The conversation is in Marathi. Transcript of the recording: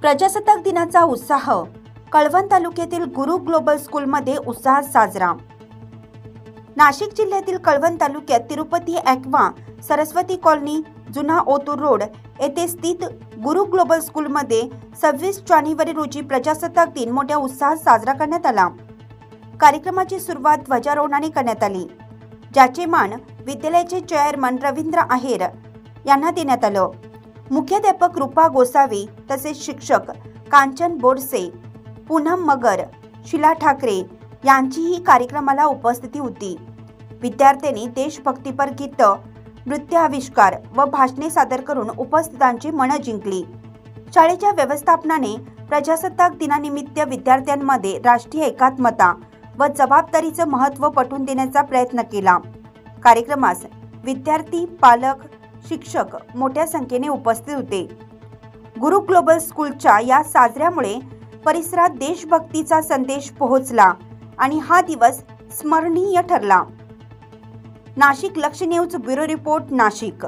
प्रजासत्ताक दिनाचा उत्साह कळवण तालुक्यातील गुरु ग्लोबल स्कूलमध्ये उत्साहात साजरा। नाशिक जिल्ह्यातील कळवण तालुक्यात तिरुपती ॲक्वा सरस्वती कॉलनी जुना ओतूर रोड येथे स्थित गुरु ग्लोबल स्कूलमध्ये 26 जानेवारी रोजी प्रजासत्ताक दिन मोठ्या उत्साहात साजरा करण्यात आला। कार्यक्रमाची सुरुवात ध्वजारोहणाने करण्यात आली, ज्याचे मान विद्यालयाचे चेअरमन रवींद्र आहेर यांना देण्यात आलं। मुख्याध्यापक रूपा गोसावी तसेच शिक्षक कांचन बोरसे, पूनम मगर, शीला ठाकरे यांचीही कार्यक्रमाला उपस्थिती होती। विद्यार्थ्यांनी देशभक्तीपर गीत, नृत्य आविष्कार व भाषणे सादर करून उपस्थितांची मनं जिंकली। शाळेच्या व्यवस्थापनाने प्रजासत्ताक दिनानिमित्त विद्यार्थ्यांमध्ये राष्ट्रीय एकात्मता व जबाबदारीचं महत्त्व पटवून देण्याचा प्रयत्न केला। कार्यक्रमास विद्यार्थी, पालक, शिक्षक मोठ्या संख्येने उपस्थित होते। गुरु ग्लोबल स्कूलच्या या साजऱ्यामुळे परिसरात देशभक्तीचा संदेश पोहोचला आणि हा दिवस स्मरणीय ठरला। नाशिक लक्ष न्यूज ब्युरो रिपोर्ट, नाशिक।